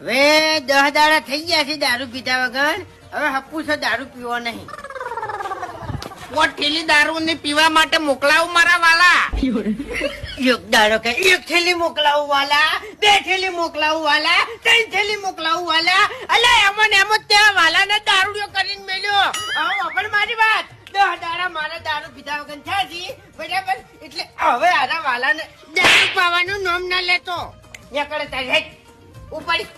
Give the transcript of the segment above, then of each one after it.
હવે 10 દાડા થઈ ગયા છે દારૂ પીધા વગર. હવે હપ્પુ છે દારૂ પીવો નહીં. થેલી દારૂ ને પીવા માટે મોકલાવું મારા વાલા. એક દાડો કે એક થેલી મોકલાવું વાલા, 2 થેલી મોકલાવું વાલા, 3 થેલી મોકલાવું વાલા. અલ્યા એમ ને એમ જ ત્યાં વાલા ને દારૂડિયો કરીને મેલ્યો. હવે વગર મારી વાત 10 દાડા મારે દારૂ પીધા વગર થયા છે બરાબર. એટલે હવે આના વાલા ને દારૂ પાવાનું નામ ના લેતો. નીકળે તારી હેઠ ઉપાડી.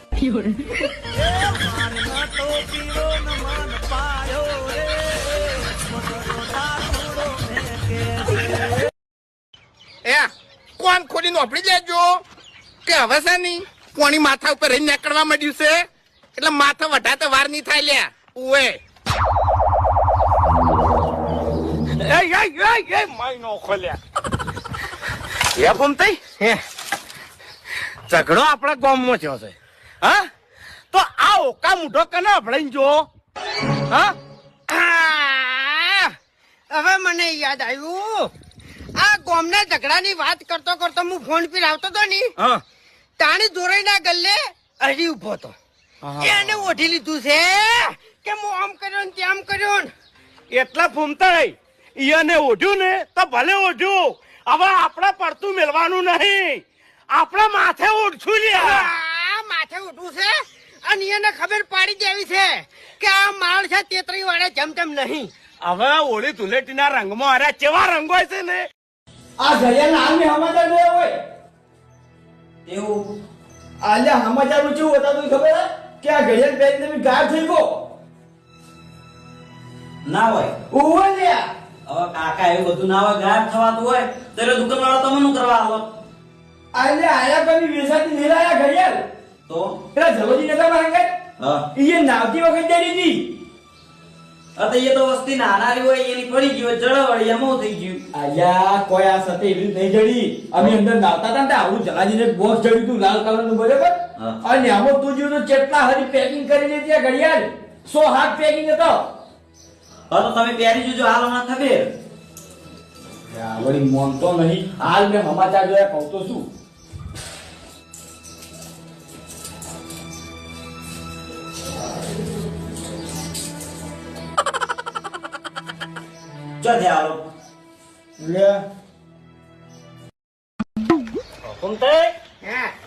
કોણ ખોલી નોપડી લેજો કે હવે છે ની કોની માથા ઉપર રહી નીકળવા માંડ્યું છે એટલે માથા વઢાતે વાર નહીં થાય લ્યા. ઉવે માયનો ખોલ્યા એ ફમતઈ ઝઘડો આપણા ગામમાં થયો છે. હા તો આ ઓકા મૂઢો કને અભળાઈ જો. હા હવે મને યાદ આવ્યું. આ ગામના ઝઘડાની વાત કરતો કરતો હું ફોન પર આવતો હતો ને તાણી દોરાઈના ગલ્લે હરી ઉભો હતો. એને ઓઢી લીધું છે કે હું આમ કર્યો ને તેમ કર્યો ને. એટલા ફૂમતાઈ ઈયાને ઓઢ્યું ને તો ભલે ઓઢ્યું. હવે આપણે પડતું મેળવાનું નહીં, આપણા માથે ઓઢશું લ્યા. માથે ઉઠવું છે અને એને ખબર પાડી દેવી છે કે આ માળ છે તેતરી વાળે જેમ તેમ નહીં. હવે હોળી ધુલેટીના રંગમાં અરે કેવા રંગ હોય છે ને. આ ઘડિયાળ હાલની સમાચાર જોયા હોય એવું આલ્યા સમાચાર નું કેવું હતા તમને ખબર કે આ ઘડિયાળ પહેરી તમે ગાયબ થઈ ગયો ના હોય. ઓવે લ્યા હવે કાકા એવું બધું ના હોય, ગાયબ થવાતું હોય તો એટલે દુકાન વાળા તમે શું કરવા આવો? આલ્યા આયા કની વેસાતી નિરાયા ઘડિયાળ તો પેલા જલોજી નતા માંગે હા ઈ નાવતી વખત જઈ હતી. અતે એ તો વસ્તી નાનારી હોય એની પડી ગઈ હોય જળવળી એમ થઈ ગયું. આલ્યા કોઈ આ સાથે એવી નહીં જડી. અમે અંદર નાવતા હતા ને આવડું જલાજીને બોક્સ જડ્યું હતું લાલ કલર નું બરાબર. અને આમાં તું જીવ તો કેટલા હરી પેકિંગ કરી દીધી આ ઘડિયાળ 100 હાથ પેકિંગ હતો. હા તો તમે પહેરી જોજો હાલો ના ખબર. વળી મોનતો નહીં. હાલ મેં સમાચાર જોયા કહું તો શું ચો દે હાલો. હા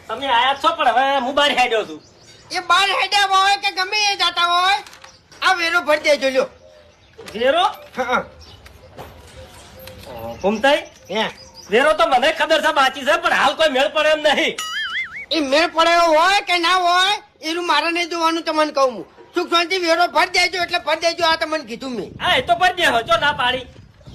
તમે આયા છો પણ હવે હું બહાર હેડ્યો છું. એ બાર હેડ્યા હોય કે ગમે એ જાતા હોય આ વેરો ભરી દેજો લ્યો. વેરો હા ઘૂમતાઈ હે વેરો તો મને ખબર છે બાકી છે પણ હાલ કોઈ મેળ પડે એમ નહીં. એ મેળ પડ્યો હોય કે ના હોય એનું મારે નહીં જોવાનું તમને કહું હું. સુખ શાંતિ વેરો ભરી દેજો એટલે ભરી દેજો. આ તમને કીધું મેં. હા એ તો પર દે હો ના પાડી.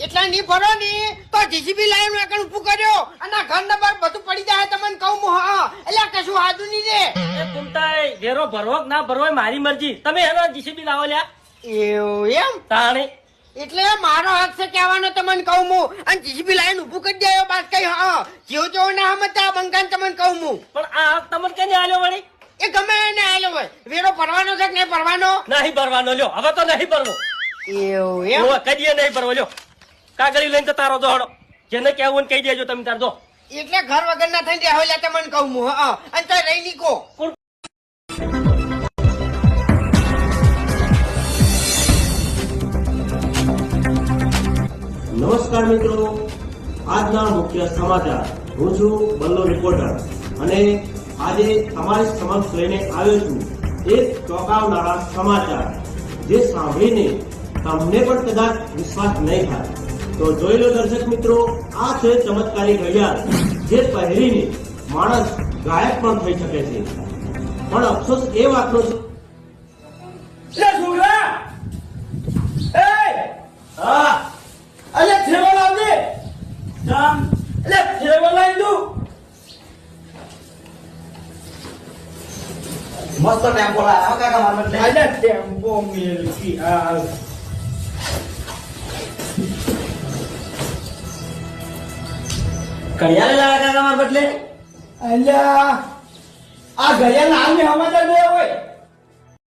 એટલા નહીં ભરો ની તો જીસીબી લાઈન એકણ ઉભું કર્યો અને ઘર નંબર બધું પડી જાય તમને કહું હું. હા એટલે કશું હાજુ નહીં રે. એ ઘૂમતાઈ વેરો ભરવો કે ના ભરવો એ મારી મરજી. તમે એનો જીસીબી લાવો લ્યા એવું એમ તાણી. એટલે મારો હક છે કહેવાનો તમને કહું હું. અને જીસીબી લાઈન ઉભું કરી દેયો બાદ કઈ હા જેવો જેવો ના સમજતા બંકાન તમને કહું હું. પણ આ તમને કઈ આલ્યો વળી? એ ગમે એને આવેલો હોય વેરો ભરવાનો છે કે નહીં ભરવાનો. નહીં ભરવાનો લ્યો હવે તો નહીં ભરવો. એવું એમ કદીએ નહીં ભરવો લ્યો. કાગળી લઈને તો તારો દોડો જેને કહેવું ને કહી દેજો તમે તાર દો. એટલે ઘર વગર ના થઈને રહ્યા હોય તમને કહું હું. હા અને તો રહી નીકો. નમસ્કાર મિત્રો, આજના મુખ્ય સમાચાર. હું છું બલ્લો રિપોર્ટર અને આજે તમારી સમક્ષ લઈને આવ્યો છું એક ચોંકાવનારા સમાચાર જે સાંભળીને તમને પણ કદાચ વિશ્વાસ નહીં થાય. તો જોઈ લો દર્શક મિત્રો, આ છે ચમત્કારી ઘડિયાળ જે પહેરીને માણસ ગાયબ પણ થઈ શકે છે. પણ અફસોસ એ વાતનો છે. હા અલે થેલો લાવજે. જામ અલે થેલો લાવી દઉં. મસ્ત ટેમ્પો લાવ્યા કાકા મારા એટલે. અલે ટેમ્પો મેલકી આ ઘડિયાળ લાવ્યા કાકા મારા બદલે. અલ્યા આ ઘડિયાળ હાલની સમાચાર જોયા હોય